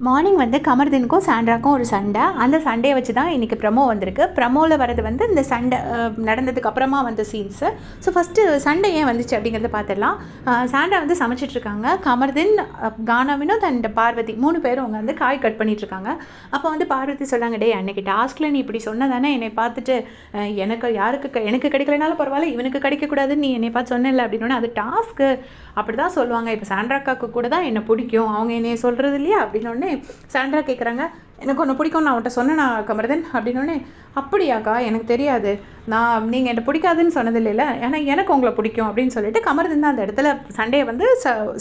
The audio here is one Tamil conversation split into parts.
மார்னிங் வந்து கமர்தீனுக்கும் சாண்ட்ராக்கும் ஒரு சண்டை. அந்த சண்டையை வச்சு தான் இன்றைக்கி ப்ரமோ வந்திருக்கு. ப்ரமோவில் வரது வந்து இந்த சண்டை நடந்ததுக்கு அப்புறமா வந்த சீன்ஸு. ஸோ ஃபஸ்ட்டு சண்டை ஏன் வந்துச்சு அப்படிங்கிறத பார்த்துடலாம். சாண்ட்ரா வந்து சமைச்சிட்ருக்காங்க. கமர்தீன், கானா வினோத் அண்ட் பார்வதி 3 பேரும் அவங்க வந்து காய் கட் பண்ணிகிட்ருக்காங்க. அப்போ வந்து பார்வதி சொல்கிறாங்க, டே அன்னைக்கு டாஸ்கில் நீ இப்படி சொன்னதானே என்னை பார்த்துட்டு எனக்கு கிடைக்கலனாலும் பரவாயில்ல, இவனுக்கு கிடைக்கக்கூடாதுன்னு நீ என்னை பார்த்து சொன்னல அப்படின்னோடனே, அது டாஸ்க்கு அப்படி தான் சொல்லுவாங்க. இப்போ சாண்ட்ராக்காவுக்கு கூட தான் என்னை பிடிக்கும், அவங்க என்னைய சொல்கிறது இல்லையா அப்படின்னோடனே சாண்ட்ரா கேட்குறாங்க, எனக்கு ஒன்று பிடிக்கும், நான் அவன்கிட்ட சொன்னேனா கமர்தீன் அப்படின்னோடனே, அப்படியாக்கா எனக்கு தெரியாது, நீங்கள் என்னை பிடிக்காதுன்னு சொன்னது இல்லைல்ல, ஏன்னா எனக்கு உங்களை பிடிக்கும் அப்படின்னு சொல்லிட்டு கமர்தீன் தான் அந்த இடத்துல சண்டையை வந்து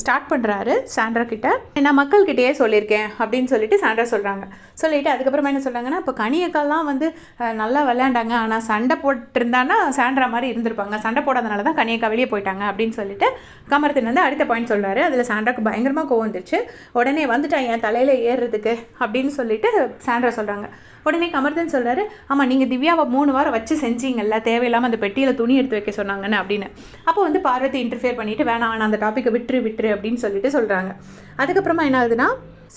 ஸ்டார்ட் பண்ணுறாரு சாண்ட்ரா கிட்ட. நான் மக்கள்கிட்டயே சொல்லியிருக்கேன் அப்படின்னு சொல்லிட்டு சாண்ட்ரா சொல்கிறாங்க. சொல்லிவிட்டு அதுக்கப்புறமா என்ன சொல்கிறாங்கன்னா, இப்போ கனியக்காலாம் வந்து நல்லா விளையாண்டாங்க, ஆனால் சண்டை போட்டிருந்தான்னா சாண்ட்ரா மாதிரி இருந்திருப்பாங்க, சண்டை போடாதனால தான் கனியக்கா வெளியே போயிட்டாங்க அப்படின்னு சொல்லிட்டு கமர்தீன் வந்து அடுத்த பாயிண்ட் சொல்கிறாரு. அதில் சாண்ட்ராக்கு பயங்கரமாக கோவம் வந்துருச்சு. உடனே வந்துட்டான் என் தலையில் ஏறுறதுக்கு அப்படின்னு சொல்லிட்டு சாண்ட்ரா சொல்கிறாங்க. உடனே கமர்தீன் சொல்கிறாரு, ஆமாம் நீங்கள் திவ்யாவை 3 வாரம் வச்சு செஞ்சீங்கல்ல, தேவையில்லாமல் அந்த பெட்டியில் துணி எடுத்து வைக்க சொன்னாங்கன்னு அப்படின்னு. அப்போ வந்து பார்வதி இன்டர்ஃபியர் பண்ணிவிட்டு வேணாம் அந்த டாப்பிக்கை விட்டுரு அப்படின்னு சொல்லிட்டு சொல்கிறாங்க. அதுக்கப்புறமா என்ன ஆகுதுன்னா,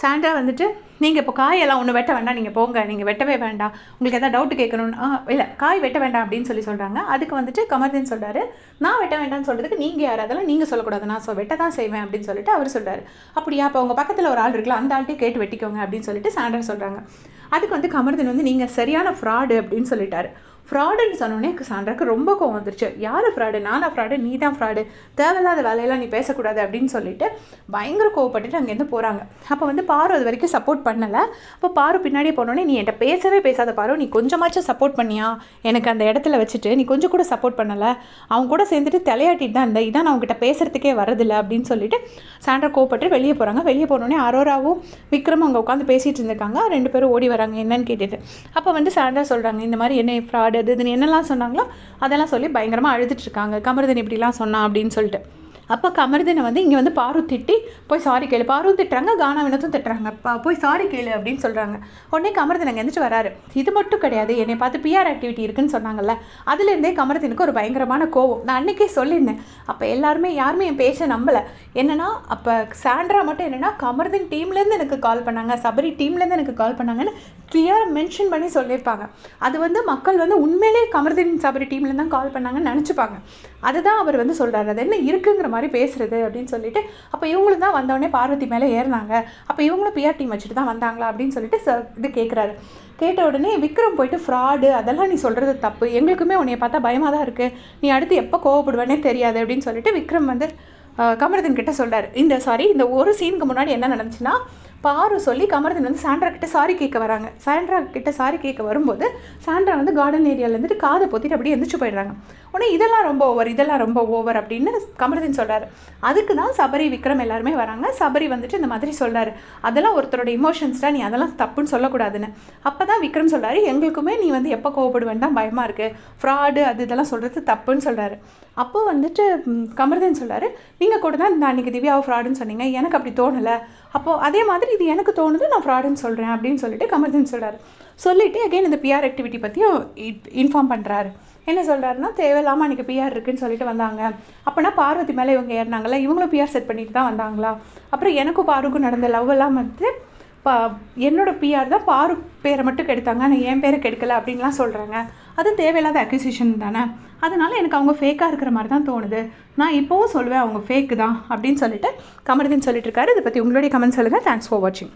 சாண்ட்ரா வந்துட்டு, நீங்கள் இப்போ காயெல்லாம் ஒன்று வெட்ட வேண்டாம், நீங்கள் போங்க, நீங்கள் வெட்டவே வேண்டாம், உங்களுக்கு எதாவது டவுட்டு கேட்கணும்னு இல்லை காய் வெட்ட வேண்டாம் அப்படின்னு சொல்கிறாங்க. அதுக்கு வந்துட்டு கமர்தீன் சொல்கிறாரு, நான் வெட்ட வேண்டாம்னு சொல்கிறதுக்கு நீங்கள் யார், அதெல்லாம் நீங்கள் சொல்லக்கூடாது, நான் வெட்ட தான் செய்வேன் அப்படின்னு சொல்லிட்டு அவர் சொல்கிறாரு. அப்படியா, அப்போ உங்கள் பக்கத்தில் ஒரு ஆள் இருக்குல்ல, அந்த ஆள்கிட்டே கேட்டு வெட்டிக்கோங்க அப்படின்னு சொல்லிட்டு சாண்ட்ரா சொல்கிறாங்க. அதுக்கு வந்து கமர்தீன் வந்து நீங்கள் சரியான ஃப்ராடு அப்படின்னு சொல்லிட்டாரு. ஃப்ராடுன்னு சொன்னோன்னே சாண்ட்ராக்கு ரொம்ப கோவம் வந்துருச்சு. யார் ஃப்ராடு, நானா ஃப்ராடு, நீ தான் ஃப்ராடு, தேவையில்லாத வேலையெல்லாம் நீ பேசக்கூடாது அப்படின்னு சொல்லிட்டு பயங்கர கோவப்பட்டுட்டு அங்கேருந்து போகிறாங்க. அப்போ வந்து பாரு அது வரைக்கும் சப்போர்ட் பண்ணலை. அப்போ பாரு பின்னாடியே போனோடனே, நீ என்கிட்ட பேசவே பேசாத பாரு, நீ கொஞ்சமாச்சும் சப்போர்ட் பண்ணியா எனக்கு அந்த இடத்துல வச்சுட்டு, நீ கொஞ்சம் கூட சப்போர்ட் பண்ணலை, அவங்க கூட சேர்ந்துட்டு தலையாட்டிட்டு தான் இருந்த, இதான் நான் அவங்ககிட்ட பேசுகிறதுக்கே வரதில்லை அப்படின்னு சொல்லிட்டு சாண்ட்ரா கோவப்பட்டு வெளியே போகிறாங்க. வெளியே போனோடனே அரோராவும் விக்ரம் அங்கே உட்காந்து பேசிகிட்டு இருந்திருக்காங்க. 2 பேரும் ஓடி வராங்க என்னன்னு கேட்டுட்டு. அப்போ வந்து சாண்ட்ரா சொல்கிறாங்க, இந்த மாதிரி என்ன ஃப்ராடு அதுன்னு என்னெல்லாம் சொன்னாங்களோ அதெல்லாம் சொல்லி பயங்கரமாக அழுதுட்ருக்காங்க, கமர்தீன் இப்படிலாம் சொன்னான் அப்படின்னு சொல்லிட்டு. அப்போ கமர்தீனை வந்து இங்கே வந்து பாரு திட்டி போய் சாரி கேளு, பாரும் திட்டுறாங்க, கானா வினோத்தும் திட்டுறாங்க, போய் சாரி கேளு அப்படின்னு சொல்கிறாங்க. உடனே கமர்தீன் அங்கே எழுந்திரிச்சு வராரு. இது மட்டும் கிடையாது, என்னை பார்த்து பிஆர் ஆக்டிவிட்டி இருக்குன்னு சொன்னாங்கல்ல, அதுலேருந்தே கமர்தீனுக்கு ஒரு பயங்கரமான கோவம். நான் அன்றைக்கே சொல்லியிருந்தேன். அப்போ யாருமே என் பேச்சை நம்பலை. என்னென்னா அப்போ சாண்ட்ரா மட்டும் என்னென்னா, கமர்தீன் டீம்லேருந்து எனக்கு கால் பண்ணாங்க, சபரி டீம்லேருந்து எனக்கு கால் பண்ணாங்கன்னு கிளியராக மென்ஷன் பண்ணி சொல்லியிருப்பாங்க. அது வந்து மக்கள் வந்து உண்மையிலே கமர்தீன் சபரி டீம்லேருந்து தான் கால் பண்ணாங்கன்னு நினச்சிப்பாங்க. அதுதான் அவர் வந்து சொல்கிறார், அது என்ன இருக்குங்கிற மாதிரி பேசுகிறது அப்படின்னு சொல்லிட்டு. அப்போ இவங்களும் தான் வந்தோடனே பார்வதி மேலே ஏறினாங்க, அப்போ இவங்களும் பிஆர் டீம் வச்சுட்டு தான் வந்தாங்களா அப்படின்னு சொல்லிட்டு இது கேட்குறாரு. கேட்ட உடனே விக்ரம் போயிட்டு, ஃப்ராடு அதெல்லாம் நீ சொல்கிறது தப்பு, எங்களுக்குமே உன்னைய பார்த்தா பயமாக தான் இருக்குது, நீ அடுத்து எப்போ கோவப்படுவேனே தெரியாது அப்படின்னு சொல்லிட்டு விக்ரம் வந்து கமர்தீன் கிட்ட சொல்கிறார். இந்த ஒரு சீனுக்கு முன்னாடி என்ன நடந்துச்சுன்னா, பாரு சொல்லி கமர்தீன் வந்து சாண்ட்ரா கிட்ட சாரி கேட்க வராங்க. சாண்ட்ரா கிட்ட சாரி கேட்க வரும்போது சாண்ட்ரா வந்து கார்டன் ஏரியாவில் இருந்துட்டு காதை பொத்திட்டு அப்படியே எந்திரிச்சு போயிடுறாங்க. உடனே இதெல்லாம் ரொம்ப ஓவர் அப்படின்னு கமர்தீன் சொல்கிறாரு. அதுக்கு தான் சபரி விக்ரம் எல்லாருமே வராங்க. சபரி வந்துட்டு இந்த மாதிரி சொல்கிறாரு, அதெல்லாம் ஒருத்தரோட இமோஷன்ஸ் தான், நீ அதெல்லாம் தப்புன்னு சொல்லக்கூடாதுன்னு. அப்போ தான் விக்ரம் சொல்கிறாரு, எங்களுக்குமே நீ வந்து எப்போ கோவப்படுவேன்னு தான் பயமாக இருக்குது, ஃப்ராடு இதெல்லாம் சொல்கிறது தப்புன்னு சொல்கிறாரு. அப்போ வந்துட்டு கமர்தீன் சொல்கிறாரு, நீங்கள் கூட தான் நான் அன்றைக்கி திவ்யாவை ஃப்ராடுன்னு சொன்னீங்க, எனக்கு அப்படி தோணலை, அப்போது அதே மாதிரி இது எனக்கு தோணுது, நான் ஃப்ராடுன்னு சொல்கிறேன் அப்படின்னு சொல்லிட்டு கமர்தீன் சொல்கிறாரு. சொல்லிவிட்டு அகைன் இந்த பிஆர் ஆக்டிவிட்டி பற்றியும் இன்ஃபார்ம் பண்ணுறாரு. என்ன சொல்கிறாருன்னா, தேவையில்லாமல் அன்றைக்கி பிஆர் இருக்குதுன்னு சொல்லிட்டு வந்தாங்க, அப்போனா பார்வதி மேலே இவங்க ஏறினாங்களா, இவங்களும் பிஆர் செட் பண்ணிட்டு தான் வந்தாங்களா, அப்புறம் எனக்கும் பாருக்கும் நடந்த லவ் எல்லாம் வந்து என்னோட பிஆர் தான் பாரு பேரை மட்டும் கெடுத்தாங்க, ஆனால் என் பேரை கெடுக்கலை அப்படின்லாம் சொல்கிறாங்க. அது தேவையில்லாத அக்யூசிஷன் தானே, அதனால் எனக்கு அவங்க ஃபேக்காக இருக்கிற மாதிரி தான் தோணுது, நான் இப்போவும் சொல்லுவேன் அவங்க ஃபேக்கு தான் அப்படின்னு சொல்லிட்டு கமர்தீன் சொல்லிட்டு இருக்காரு. இதை பற்றி உங்களுடைய கமெண்ட் சொல்லுங்கள். தேங்க்ஸ் ஃபார் வாட்சிங்.